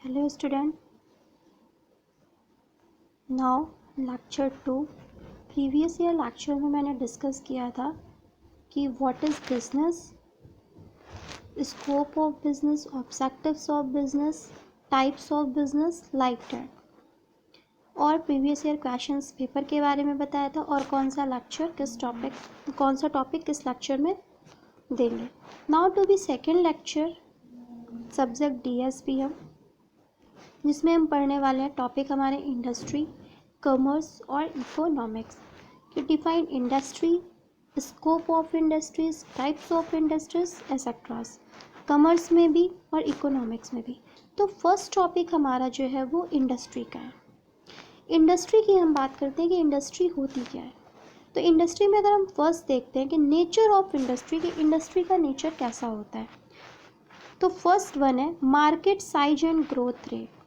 Hello student, now lecture 2। Previous year lecture में मैंने discuss किया था कि what is business, scope of business, objectives of business, types of business, like that. और previous year questions paper के बारे में बताया था और कौन सा टॉपिक किस लेक्चर में देंगे। Now to be second lecture, subject DSPM, जिसमें हम पढ़ने वाले हैं टॉपिक हमारे इंडस्ट्री, कॉमर्स और इकोनॉमिक्स कि define industry, scope of industries, types of industries etcetera, commerce में भी और इकोनॉमिक्स में भी। तो फर्स्ट टॉपिक हमारा जो है वो इंडस्ट्री का है। इंडस्ट्री की हम बात करते हैं कि इंडस्ट्री होती क्या है। तो इंडस्ट्री में अगर हम फर्स्ट देखते हैं कि नेचर ऑफ इंडस्ट्री, कि इंडस्ट्री का नेचर कैसा होता है, तो फर्स्ट वन है market size and growth rate.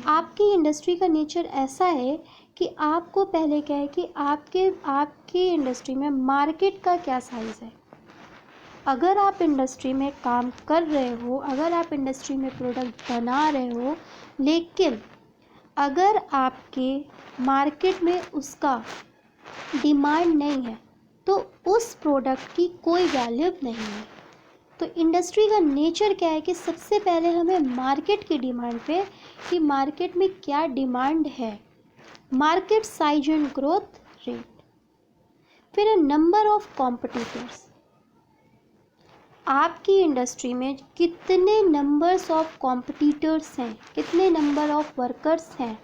आपकी इंडस्ट्री का नेचर ऐसा है कि आपको पहले क्या है कि आपकी इंडस्ट्री में मार्केट का क्या साइज़ है। अगर आप इंडस्ट्री में काम कर रहे हो, अगर आप इंडस्ट्री में प्रोडक्ट बना रहे हो, लेकिन अगर आपके मार्केट में उसका डिमांड नहीं है तो उस प्रोडक्ट की कोई वैल्यू नहीं है। तो इंडस्ट्री का नेचर क्या है कि सबसे पहले हमें मार्केट की डिमांड पे, कि मार्केट में क्या डिमांड है, market size and growth rate. फिर नंबर ऑफ कॉम्पिटिटर्स, आपकी इंडस्ट्री में कितने नंबर्स ऑफ कॉम्पिटिटर्स हैं, कितने नंबर ऑफ वर्कर्स हैं।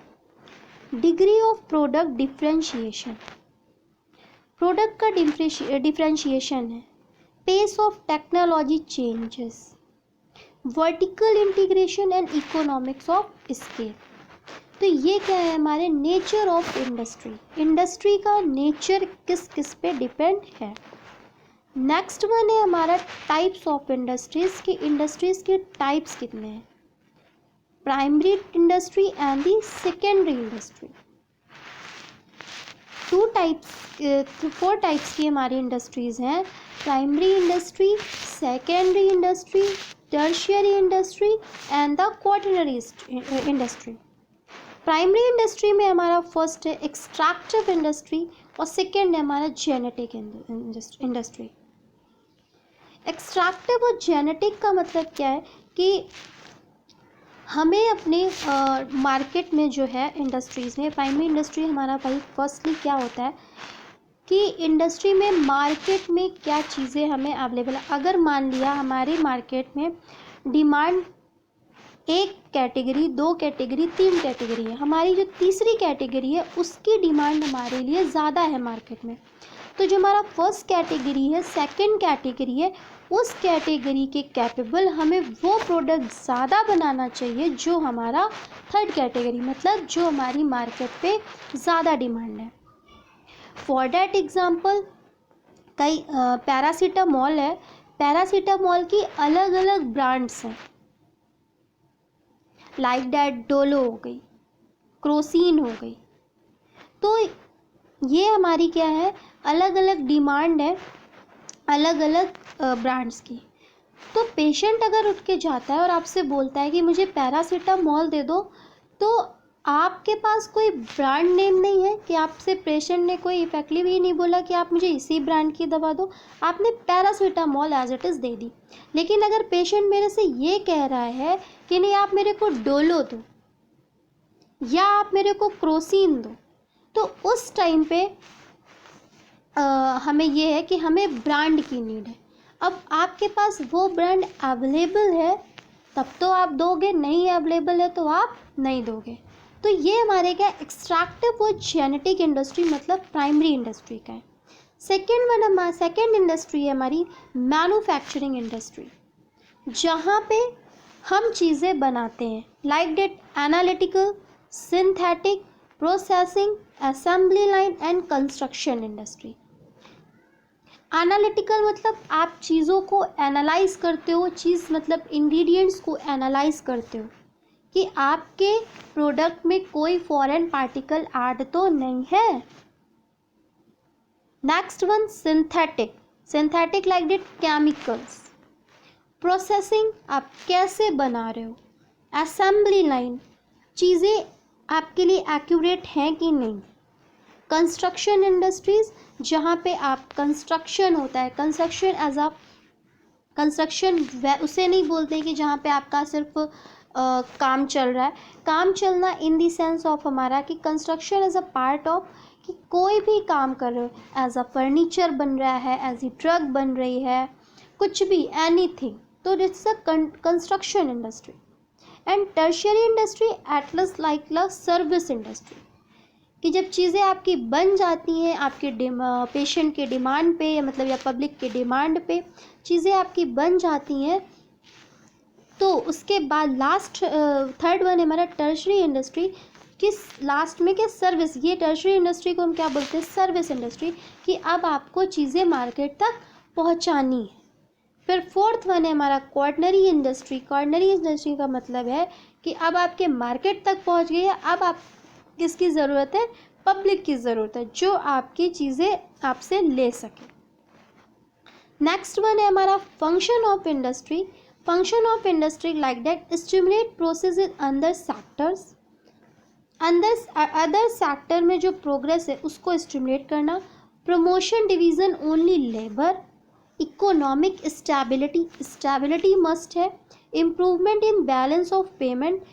Degree of product differentiation, product का डिफरेंशिएशन है। Pace of technology changes, vertical integration and economics of scale. तो ये क्या है हमारे नेचर ऑफ इंडस्ट्री। इंडस्ट्री का नेचर किस किस पे डिपेंड है। नेक्स्ट वन है हमारा टाइप्स ऑफ इंडस्ट्रीज, की इंडस्ट्रीज के टाइप्स कितने हैं। Primary industry and the secondary industry. 4 types की हमारी इंडस्ट्रीज़ हैं। Primary industry, secondary industry, tertiary industry and the quaternary industry. Primary industry में हमारा फर्स्ट है एक्सट्रैक्टिव इंडस्ट्री और सेकेंड है हमारा जेनेटिक इंडस्ट्री। एक्सट्रैक्टिव और जेनेटिक का मतलब क्या है कि हमें अपने मार्केट में जो है इंडस्ट्रीज़ में, प्राइमरी इंडस्ट्री हमारा भाई फर्स्टली क्या होता है कि इंडस्ट्री में मार्केट में क्या चीज़ें हमें अवेलेबल है। अगर मान लिया हमारे मार्केट में डिमांड 1 कैटेगरी, 2 कैटेगरी, 3 कैटेगरी है, हमारी जो तीसरी कैटेगरी है उसकी डिमांड हमारे लिए ज़्यादा है मार्केट में। तो जो हमारा फर्स्ट कैटेगरी है, सेकंड कैटेगरी है, उस कैटेगरी के कैपेबल हमें वो प्रोडक्ट ज़्यादा बनाना चाहिए जो हमारा थर्ड कैटेगरी, मतलब जो हमारी मार्केट पे ज़्यादा डिमांड है। फॉर डैट एग्जाम्पल, कई पैरासीटामॉल है, पैरासीटामॉल की अलग अलग ब्रांड्स हैं, लाइक डैट डोलो हो गई, क्रोसिन हो गई। तो ये हमारी क्या है, अलग अलग डिमांड है अलग अलग ब्रांड्स की। तो पेशेंट अगर उठ के जाता है और आपसे बोलता है कि मुझे पैरासीटामॉल दे दो, तो आपके पास कोई ब्रांड नेम नहीं है, कि आपसे पेशेंट ने कोई इफेक्टली भी नहीं बोला कि आप मुझे इसी ब्रांड की दवा दो, आपने पैरासीटामॉल एज इट इज़ दे दी। लेकिन अगर पेशेंट मेरे से ये कह रहा है कि नहीं आप मेरे को डोलो दो या आप मेरे को क्रोसिन दो, तो उस टाइम पे हमें ये है कि हमें ब्रांड की नीड है। अब आपके पास वो ब्रांड अवेलेबल है तब तो आप दोगे, नहीं अवेलेबल है तो आप नहीं दोगे। तो ये हमारे क्या एक्सट्रैक्टिव और जेनेटिक इंडस्ट्री मतलब प्राइमरी इंडस्ट्री का है। सेकेंड इंडस्ट्री है हमारी मैन्युफैक्चरिंग इंडस्ट्री, जहाँ पे हम चीज़ें बनाते हैं, like that analytical, synthetic, processing, assembly line and construction industry. Analytical मतलब आप चीज़ों को एनालाइज करते हो, चीज़ मतलब इंग्रेडिएंट्स को एनालाइज करते हो कि आपके प्रोडक्ट में कोई फॉरेन पार्टिकल ऐड तो नहीं है। Next one synthetic like that chemicals. Processing, आप कैसे बना रहे हो, असेंबली लाइन, चीज़ें आपके लिए एक्यूरेट हैं कि नहीं। कंस्ट्रक्शन इंडस्ट्रीज, जहाँ पे आप कंस्ट्रक्शन होता है, कंस्ट्रक्शन एज अ कंस्ट्रक्शन उसे नहीं बोलते कि जहाँ पे आपका सिर्फ काम चल रहा है। काम चलना इन दी सेंस ऑफ हमारा कि construction as a part of, कि कोई भी काम कर रहे हो, एज अ फर्नीचर बन रहा है, एज ए ट्रक बन रही है, कुछ भी, एनीथिंग, तो it's a construction industry. And tertiary industry Atlas like the service industry, कि जब चीज़ें आपकी बन जाती हैं आपके पेशेंट के डिमांड पे, या मतलब या पब्लिक के डिमांड पे चीज़ें आपकी बन जाती हैं, तो उसके बाद लास्ट थर्ड वन है हमारा टर्शरी इंडस्ट्री। किस लास्ट में क्या, सर्विस। ये टर्शरी इंडस्ट्री को हम क्या बोलते हैं, सर्विस इंडस्ट्री, कि अब आपको चीज़ें मार्केट तक पहुंचानी है। फिर फोर्थ वन है हमारा क्वार्टनरी इंडस्ट्री। क्वार्टनरी इंडस्ट्री का मतलब है कि अब आपके मार्केट तक पहुंच गई है, अब आप किसकी ज़रूरत है, पब्लिक की ज़रूरत है, जो आपकी चीज़ें आपसे ले सके। नेक्स्ट वन है हमारा function of industry. Function of industry like that stimulate process in अंदर सेक्टर्स, अदर सेक्टर में जो प्रोग्रेस है उसको स्टिमुलेट करना। Promotion division only labour. Economic stability, stability must है। Improvement in balance of payment,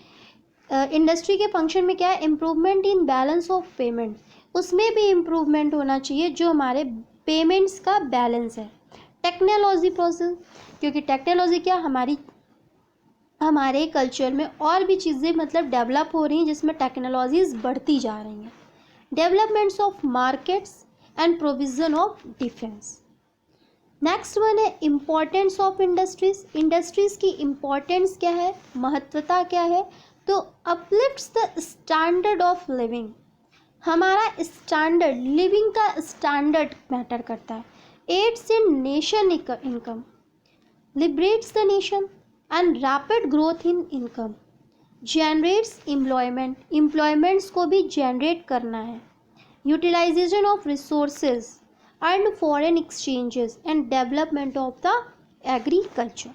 industry के फंक्शन में क्या है, improvement in balance of payment, उसमें भी इम्प्रूवमेंट होना चाहिए जो हमारे पेमेंट्स का बैलेंस है। टेक्नोलॉजी प्रोसेस, क्योंकि टेक्नोलॉजी क्या हमारे कल्चर में और भी चीज़ें मतलब डेवलप हो रही हैं जिसमें टेक्नोलॉजीज बढ़ती जा रही हैं। Developments of markets and provision of defence. Next one है इम्पोर्टेंस ऑफ इंडस्ट्रीज। इंडस्ट्रीज की इम्पोर्टेंस क्या है, महत्वता क्या है, तो uplifts the standard of living, हमारा स्टैंडर्ड लिविंग का स्टैंडर्ड मैटर करता है। Aids in nation income, liberates the nation and rapid growth in income, generates employment, employments को भी जनरेट करना है। Utilization of resources and foreign exchanges and development of the agriculture.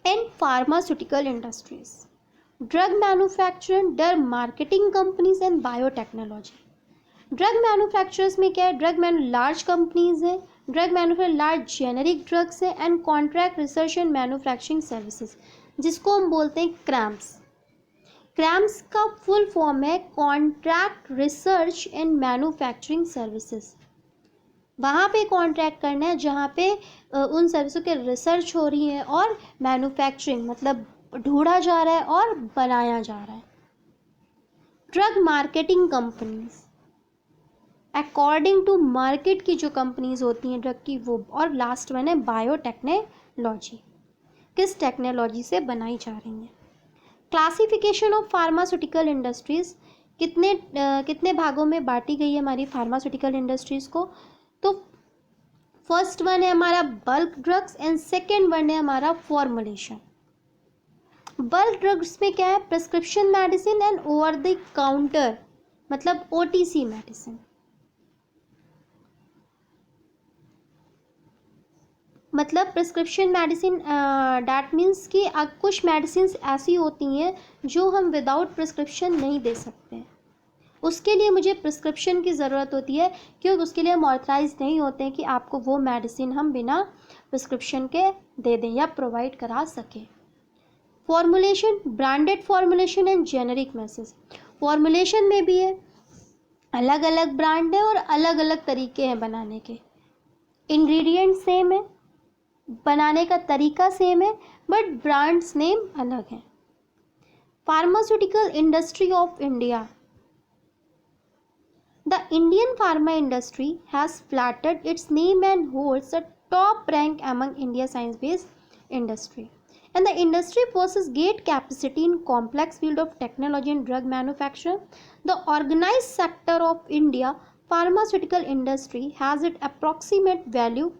And pharmaceutical industries, drug manufacturing, drug marketing companies and biotechnology. Drug manufacturers में क्या है, large companies हैं, drug manufacture large generic drugs है, and contract research and manufacturing services, जिसको हम बोलते हैं CRAMS. CRAMS का फुल फॉर्म है contract research and manufacturing services. वहाँ पे कॉन्ट्रैक्ट करना है जहाँ पे उन सर्विसों के रिसर्च हो रही है और मैन्युफैक्चरिंग मतलब ढूंढा जा रहा है और बनाया जा रहा है। Drug marketing companies, according to market की जो कंपनीज होती हैं ड्रग की वो। और लास्ट वन है बायोटेक्नोलॉजी, किस टेक्नोलॉजी से बनाई जा रही हैं। क्लासिफिकेशन ऑफ फार्मास्यूटिकल इंडस्ट्रीज, कितने भागों में बांटी गई है हमारी फार्मास्यूटिकल इंडस्ट्रीज को, तो फर्स्ट वन है हमारा bulk drugs and second one है हमारा फॉर्मुलेशन। बल्क ड्रग्स में क्या है, prescription medicine and over the counter मतलब OTC मेडिसिन। मतलब प्रिस्क्रिप्शन मेडिसिन डैट मीन्स कि कुछ मेडिसिन ऐसी होती हैं जो हम विदाउट प्रिस्क्रिप्शन नहीं दे सकते, उसके लिए मुझे प्रिस्क्रिप्शन की ज़रूरत होती है, क्योंकि उसके लिए हम ऑथराइज नहीं होते हैं कि आपको वो मेडिसिन हम बिना प्रिस्क्रिप्शन के दे दें या प्रोवाइड करा सकें। Formulation, branded formulation and generic message. Formulation में भी है, अलग अलग ब्रांड है और अलग अलग तरीके हैं बनाने के, इंग्रेडिएंट सेम है, बनाने का तरीका सेम है, बट ब्रांड्स नेम अलग हैं। Pharmaceutical industry of India, the Indian pharma industry has flatted its name and holds a top rank among India science-based industry. And the industry possesses great capacity in complex field of technology and drug manufacture. The organized sector of India pharmaceutical industry has its approximate value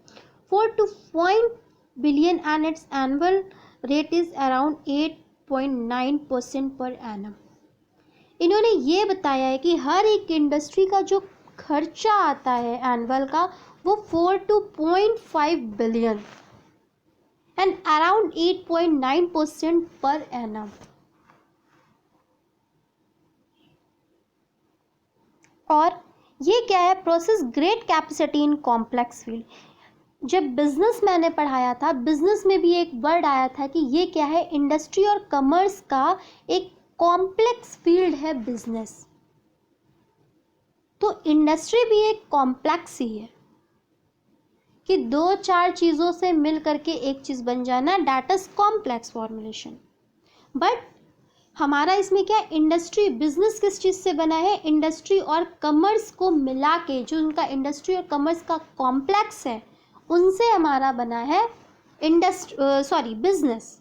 4 to 5 billion and its annual rate is around 8.9% per annum. इन्होंने ये बताया है कि हर एक industry का जो खर्चा आता है एनुअल का वो 4 to 0.5 billion, and around 8.9% per annum. और ये क्या है, process great capacity in complex field. जब बिजनेस मैंने पढ़ाया था, बिजनेस में भी एक वर्ड आया था कि ये क्या है, इंडस्ट्री और कॉमर्स का एक कॉम्प्लेक्स फील्ड है बिजनेस। तो इंडस्ट्री भी एक कॉम्प्लेक्स ही है कि दो चार चीज़ों से मिल करके एक चीज़ बन जाना, that is complex formulation. But हमारा इसमें क्या, इंडस्ट्री बिजनेस किस चीज़ से बना है, इंडस्ट्री और कॉमर्स को मिला के जो उनका इंडस्ट्री और कॉमर्स का कॉम्प्लेक्स है उनसे हमारा बना है बिजनेस।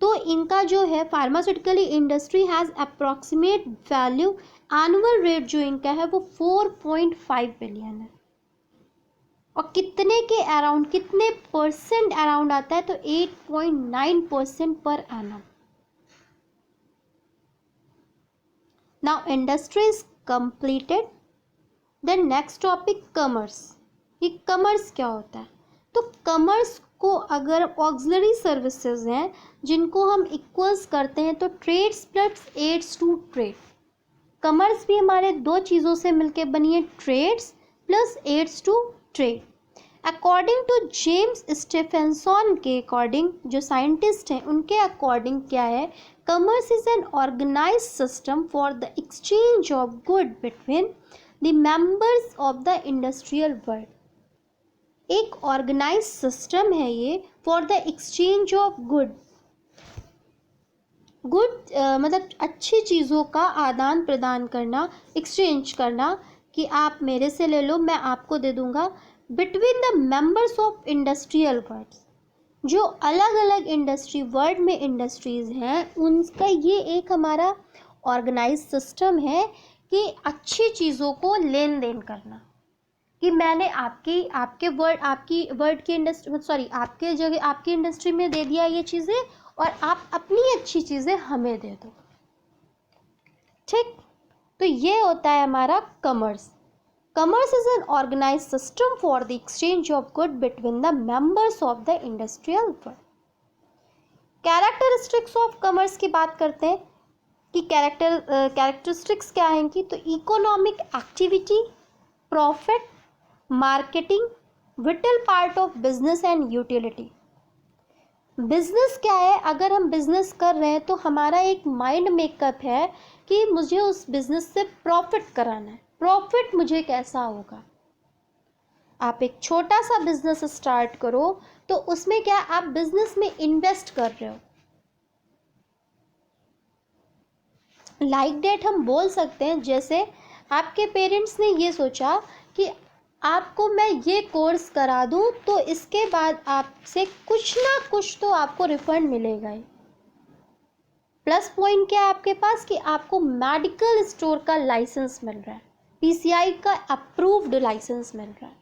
तो इनका जो है pharmaceutically industry has approximate value, annual rate जो इनका है वो 4.5 बिलियन है। और कितने के अराउंड, कितने परसेंट अराउंड आता है, तो 8.9% per annum. Now industry is completed. Then next topic commerce. ये कॉमर्स क्या होता है, तो कॉमर्स को अगर ऑक्सिलरी सर्विसेज हैं जिनको हम इक्वल्स करते हैं, तो trades plus aids to trade. Commerce भी हमारे दो चीज़ों से मिलके बनी है, trades plus aids to trade. According to James Stephenson के अकॉर्डिंग, जो साइंटिस्ट हैं उनके अकॉर्डिंग क्या है, commerce is an organized system for the exchange of good between the members of the industrial world. एक ऑर्गेनाइज्ड सिस्टम है ये for the exchange of good मतलब अच्छी चीज़ों का आदान प्रदान करना, एक्सचेंज करना, कि आप मेरे से ले लो मैं आपको दे दूंगा, between the members of industrial world. जो अलग अलग इंडस्ट्री वर्ल्ड में इंडस्ट्रीज हैं उनका ये एक हमारा ऑर्गेनाइज सिस्टम है कि अच्छी चीज़ों को लेन देन करना, कि मैंने आपके वर्ड की इंडस्ट्री आपके जगह आपकी इंडस्ट्री में दे दिया ये चीज़ें और आप अपनी अच्छी चीज़ें हमें दे दो। ठीक, तो ये होता है हमारा commerce. Commerce is an organized system for the exchange of good between the members of the industrial world. Characteristics of commerce की बात करते हैं कि कैरेक्टरिस्टिक्स क्या हैं कि, तो economic activity, profit, marketing, whittle part of business and utility. Business क्या है, अगर हम बिजनेस कर रहे हैं तो हमारा एक माइंड मेकअप है कि मुझे उस बिजनेस से प्रॉफिट कराना है। प्रॉफिट मुझे कैसा होगा, आप एक छोटा सा बिजनेस स्टार्ट करो तो उसमें क्या, आप बिजनेस में इन्वेस्ट कर रहे हो। लाइक डेट हम बोल सकते हैं, जैसे आपके पेरेंट्स ने ये सोचा कि आपको मैं ये कोर्स करा दूं तो इसके बाद आपसे कुछ ना कुछ तो आपको रिफंड मिलेगा ही। प्लस पॉइंट क्या है आपके पास कि आपको मेडिकल स्टोर का लाइसेंस मिल रहा है, पीसीआई का अप्रूव्ड लाइसेंस मिल रहा है।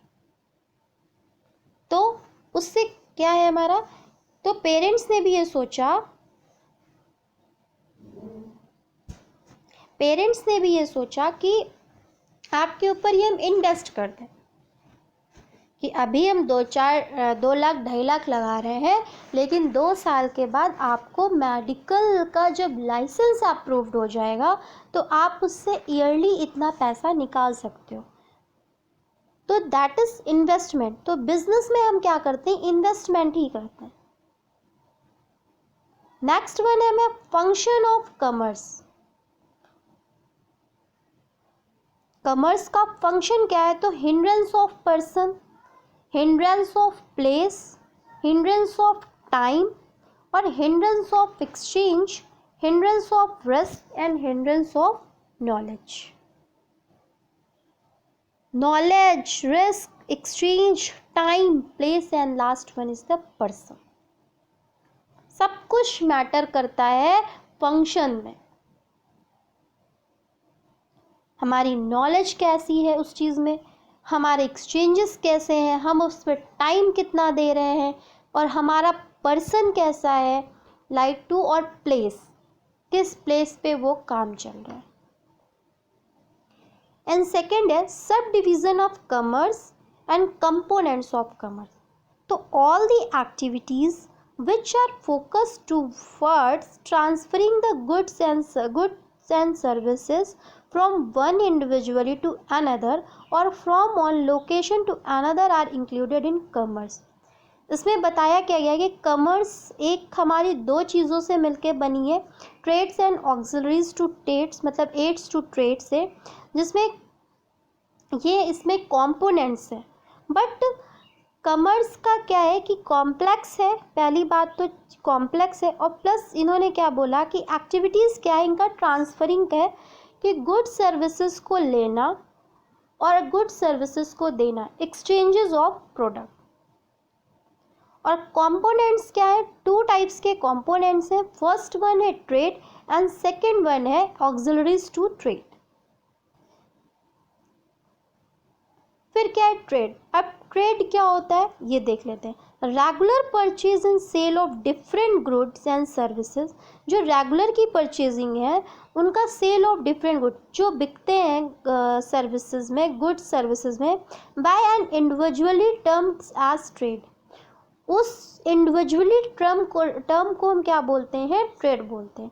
तो उससे क्या है हमारा, तो पेरेंट्स ने भी ये सोचा कि आपके ऊपर ये हम इन्वेस्ट कर दें, कि अभी हम 2 लाख 2.5 लाख लगा रहे हैं, लेकिन 2 साल के बाद आपको मेडिकल का जब लाइसेंस अप्रूव्ड हो जाएगा तो आप उससे ईयरली इतना पैसा निकाल सकते हो। तो दैट इज इन्वेस्टमेंट। तो बिजनेस में हम क्या करते हैं, इन्वेस्टमेंट ही करते हैं। नेक्स्ट वन है फंक्शन ऑफ कॉमर्स। कॉमर्स का फंक्शन क्या है, तो hindrance of person, hindrance of place, hindrance of time और hindrance of exchange, hindrance of risk and hindrance of knowledge. Knowledge, risk, exchange, time, place and last one is the person. सब कुछ matter करता है function में। हमारी knowledge कैसी है उस चीज़ में, हमारे एक्सचेंजेस कैसे हैं, हम उस पर टाइम कितना दे रहे हैं, और हमारा पर्सन कैसा है, लाइक टू, और प्लेस, किस प्लेस पे वो काम चल रहा है। एंड सेकेंड है sub division of commerce and components of commerce. So all the activities which are focused towards transferring the goods and services from one individually to another or from one location to another are included in commerce. इसमें बताया क्या गया है कि commerce एक हमारी दो चीज़ों से मिलकर बनी है, trades and auxiliaries to trades, मतलब एड्स टू ट्रेड से, जिसमें ये इसमें कंपोनेंट्स है। बट कॉमर्स का क्या है कि कॉम्प्लेक्स है, पहली बात तो कॉम्प्लेक्स है, और प्लस इन्होंने क्या बोला कि एक्टिविटीज़ क्या है इनका, ट्रांसफरिंग है कि गुड सर्विसेज को लेना और गुड सर्विसेज को देना, एक्सचेंजेस ऑफ प्रोडक्ट। और कंपोनेंट्स क्या है, टू टाइप्स के कंपोनेंट्स हैं, फर्स्ट वन है ट्रेड एंड सेकंड वन है ऑक्सिलरीज टू ट्रेड। फिर क्या है ट्रेड। अब ट्रेड क्या होता है ये देख लेते हैं। Regular purchase and sale of different goods and services, जो रेगुलर की परचेजिंग है उनका सेल ऑफ डिफरेंट गुड जो बिकते हैं सर्विसेज में, गुड्स सर्विसेज में, by an individually terms as trade. उस इंडिविजुअली टर्म को हम क्या बोलते हैं, ट्रेड बोलते हैं।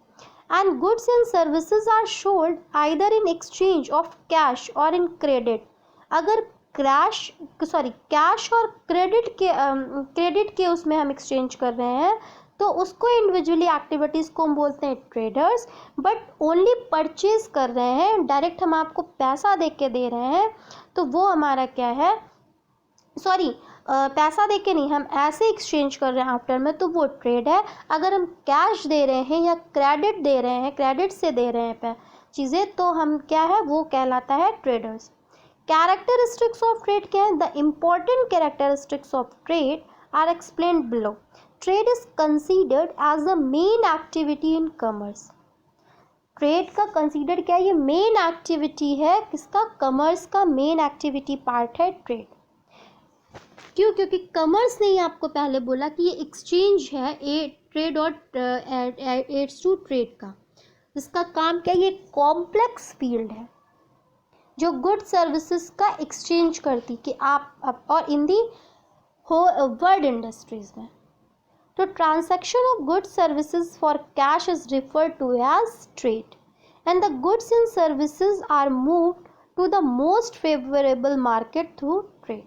And goods and services are sold either in exchange of cash और इन क्रेडिट। अगर कैश और क्रेडिट के उसमें हम एक्सचेंज कर रहे हैं तो उसको इंडिविजुअली एक्टिविटीज़ को हम बोलते हैं ट्रेडर्स। बट ओनली परचेज कर रहे हैं, डायरेक्ट हम आपको पैसा दे के दे रहे हैं तो वो हमारा क्या है, पैसा दे के नहीं, हम ऐसे एक्सचेंज कर रहे हैं आफ्टर में, तो वो ट्रेड है। अगर हम कैश दे रहे हैं या क्रेडिट दे रहे हैं, क्रेडिट से दे रहे हैं चीज़ें, तो हम क्या है, वो कहलाता है ट्रेडर्स। कैरेक्टरिस्टिक्स ऑफ ट्रेड क्या है, the important characteristics of trade are explained below. Trade is considered as the main activity in commerce. Trade का कंसीडर क्या है, ये मेन एक्टिविटी है किसका, कॉमर्स का मेन एक्टिविटी पार्ट है ट्रेड। क्यों, क्योंकि कॉमर्स ने ही आपको पहले बोला कि ये एक्सचेंज है ट्रेड और एड्स टू ट्रेड का। इसका काम क्या है, ये कॉम्प्लेक्स फील्ड है जो गुड सर्विसेज का एक्सचेंज करती कि आप और इन दी वर्ल्ड इंडस्ट्रीज में। तो transaction of good services for cash is referred to as trade and the goods and services are moved to the most favourable market through trade.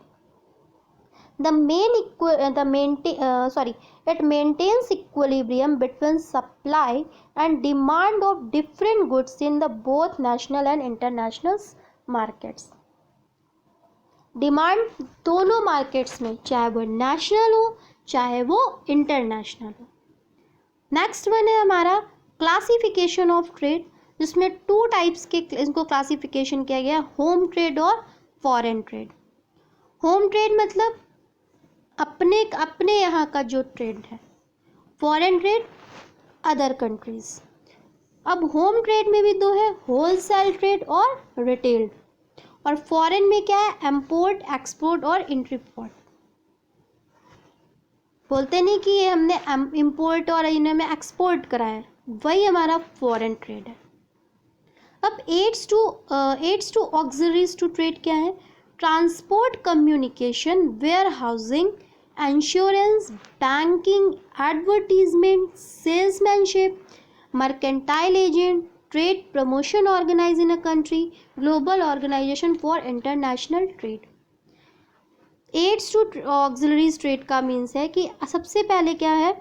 It maintains equilibrium between supply and demand of different goods in the both national and international markets. Demand दोनों markets में, चाहे वो national हो चाहे वो international हो। Next one है हमारा क्लासिफिकेशन ऑफ ट्रेड, जिसमें टू टाइप्स के इनको क्लासिफिकेशन किया गया, होम ट्रेड और फॉरेन ट्रेड। होम ट्रेड मतलब अपने यहाँ का जो ट्रेड है, फॉरेन ट्रेड अदर कंट्रीज। अब होम ट्रेड में भी दो है, होलसेल ट्रेड और रिटेल। और फॉरेन में क्या है, इंपोर्ट, एक्सपोर्ट और इंट्रीपोर्ट। बोलते नहीं कि ये हमने इंपोर्ट और इन्हें में एक्सपोर्ट करा है, वही हमारा फॉरेन ट्रेड है। अब aids to auxiliaries to trade क्या है, transport, communication, warehousing, insurance, banking, advertisement, salesmanship, mercantile agent, trade promotion organize in a country, global organization for international trade. Aids to auxiliaries trade का means है कि सबसे पहले क्या है,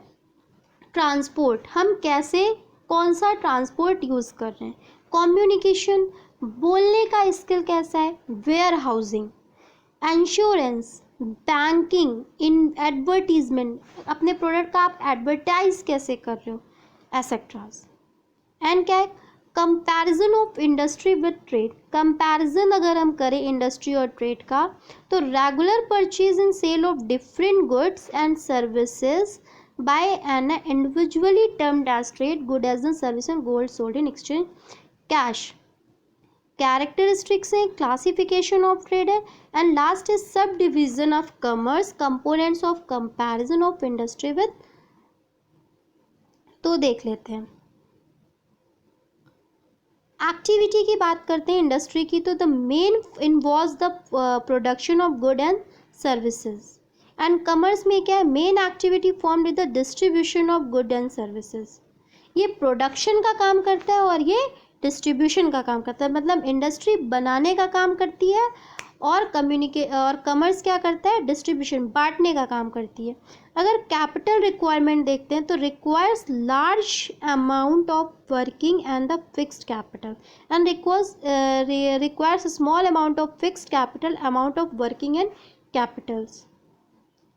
transport, हम कैसे कौन सा ट्रांसपोर्ट यूज़ कर रहे हैं, कम्युनिकेशन, बोलने का स्किल कैसा है, warehousing, insurance, banking, in advertisement, अपने प्रोडक्ट का आप एडवर्टाइज कैसे कर रहे हो, एसेट्रास। एंड क्या है, comparison of industry with trade. Comparison अगर हम करें इंडस्ट्री और ट्रेड का, तो regular purchase and sale of different goods and services by an individually termed as trade, good as an service and gold sold in exchange cash. Characteristics है, classification of trade है, and last is subdivision of commerce, components of comparison of industry with. तो देख लेते हैं activity की बात करते हैं इंडस्ट्री की, तो the main involves the production of good and services. And commerce में क्या है, main activity form with the distribution of good and services. ये प्रोडक्शन का काम करता है और ये डिस्ट्रीब्यूशन का काम करता है, मतलब इंडस्ट्री बनाने का काम करती है और कॉमर्स क्या करता है, डिस्ट्रीब्यूशन, बांटने का काम करती है। अगर कैपिटल रिक्वायरमेंट देखते हैं तो requires large amount of working and the fixed capital and requires small amount of fixed capital, amount of working and capitals.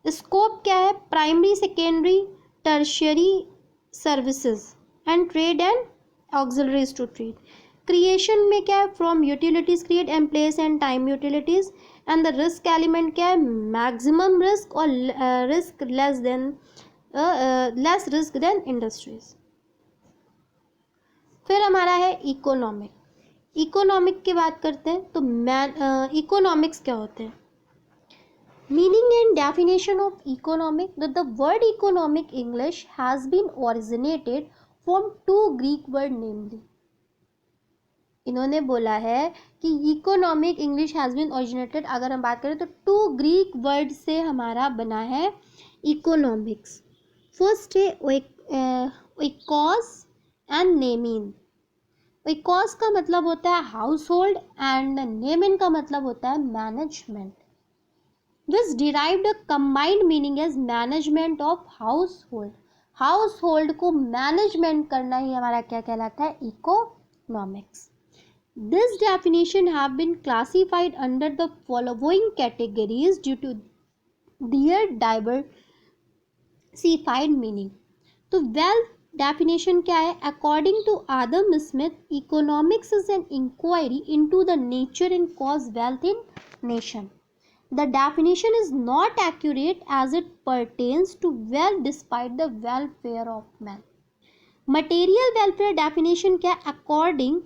Scope क्या है, primary, secondary, tertiary services and trade and auxiliaries to trade. Creation में क्या है, from utilities create and place and time utilities. And the risk element क्या है, maximum risk और risk less risk than industries. फिर हमारा है इकोनॉमिक। इकोनॉमिक की बात करते हैं तो इकोनॉमिक्स क्या होते हैं। Meaning and definition of economic, that the word economic English has been originated from two Greek word, namely, इन्होंने बोला है कि economic English has been originated, अगर हम बात करें तो टू ग्रीक वर्ड से हमारा बना है इकोनॉमिक्स। फर्स्ट है ओइकोस एंड नेमिन। ओइकोस का मतलब होता है हाउस होल्ड एंड नेमिन का मतलब होता है management. This derived a combined meaning as management of household. Household को मैनेजमेंट करना ही हमारा क्या कहलाता है, economics. This definition have been classified under the following categories due to their diversified meaning. तो wealth definition क्या है, according to Adam Smith, economics is an inquiry into the nature and cause wealth in nation. The definition is not accurate as it pertains to wealth despite the welfare of man. Material welfare definition क्या, according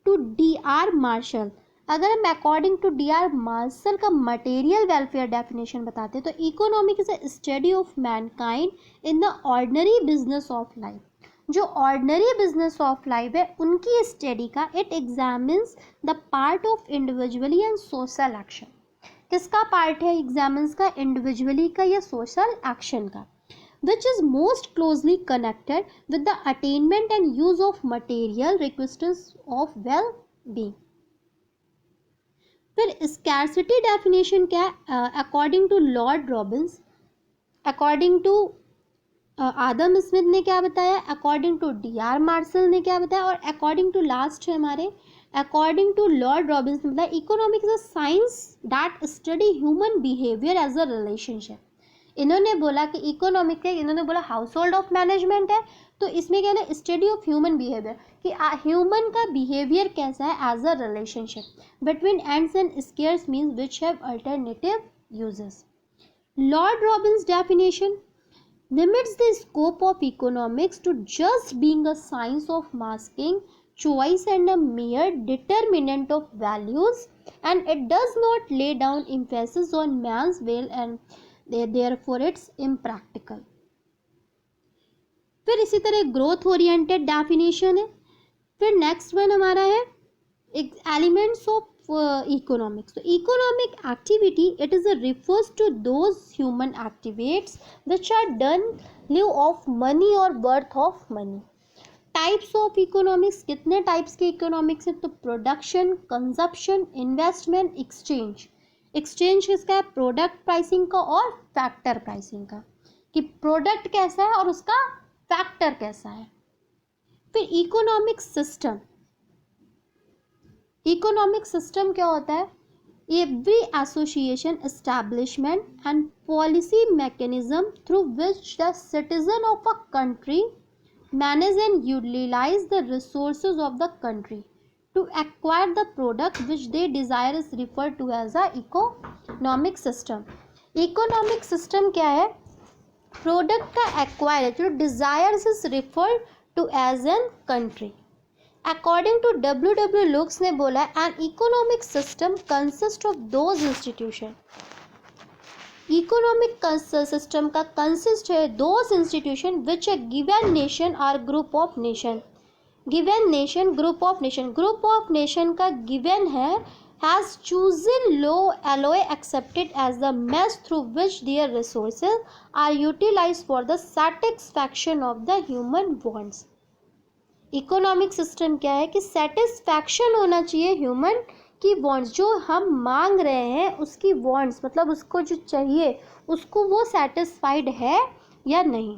to D.R. Marshall। अगर हम according to D.R. Marshall का material welfare definition बताते हैं तो economic is a study of mankind in the ordinary business of life। जो ordinary business of life है उनकी study का, it examines the part of individually and social action। किसका part है, एग्जामिन्स का, इंडिविजुअली का या सोशल एक्शन का, which is most closely connected with the attainment and use of material requests of well being. फिर scarcity definition क्या है, according to Lord Robbins, according to Adam Smith ने क्या बताया, अकॉर्डिंग टू D.R. मार्शल ने क्या बताया, और अकॉर्डिंग टू लास्ट है हमारे, अकॉर्डिंग टू लॉर्ड रॉबिन्स ने बताया economics is a science that study human behaviour as a relationship. इन्होंने बोला कि इकोनॉमिक है, इन्होंने बोला हाउस होल्ड ऑफ मैनेजमेंट है, तो इसमें क्या है, स्टडी ऑफ ह्यूमन बिहेवियर, कि ह्यूमन का बिहेवियर कैसा है as a relationship between ends and scarce means which have alternative uses. Lord Robbins definition limits the scope of economics to just being a science of masking choice and a mere determinant of values, and it does not lay down emphasis on man's will and therefore it's impractical। फिर इसी तरह growth oriented definition है। फिर next one हमारा है elements of economics। So economic activity, it is a refers to those human activities which are done lieu of money or worth of money। Types of economics, कितने types के economics है, तो production, consumption, investment, exchange. Exchange किसका है, product pricing का और factor pricing का, कि प्रोडक्ट कैसा है और उसका फैक्टर कैसा है। फिर इकोनॉमिक सिस्टम, इकोनॉमिक सिस्टम क्या होता है, every association, establishment and policy mechanism through which the citizen of a country manage and utilise the resources of the country to acquire the product which they desire is refer to as a economic system. Economic system क्या है, product का acquire जो desires is refer to as an country. According to W.W. Loucks ने बोला an economic system consist of those institution. Economic system का consist है those institution which a given nation or group of nation. Given nation, group of nation, group of nation का given है has chosen low alloy accepted as the mesh through which their resources are utilized for the satisfaction of the human wants. Economic system क्या है कि satisfaction होना चाहिए human की wants, जो हम मांग रहे हैं उसकी वांट्स, मतलब उसको जो चाहिए उसको वो सेटिस्फाइड है या नहीं.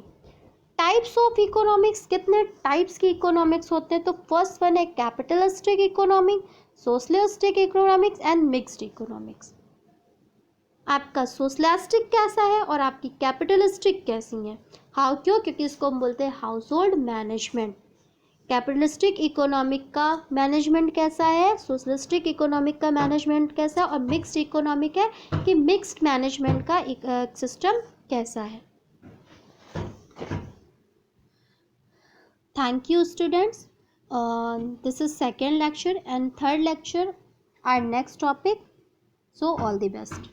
टाइप्स ऑफ इकोनॉमिक्स, कितने टाइप्स की इकोनॉमिक्स होते हैं? तो फर्स्ट वन है capitalistic economic, socialistic economics and mixed economics. आपका सोशलिस्टिक कैसा है और आपकी कैपिटलिस्टिक कैसी है? हाउ, क्यों? क्योंकि इसको हम बोलते हैं house hold management. Capitalistic economic का मैनेजमेंट कैसा है, सोशलिस्टिक इकोनॉमिक का मैनेजमेंट कैसा है, और मिक्स्ड इकोनॉमिक है कि मिक्स्ड मैनेजमेंट का सिस्टम कैसा है. Thank you students. This is second lecture and third lecture our next topic. So all the best.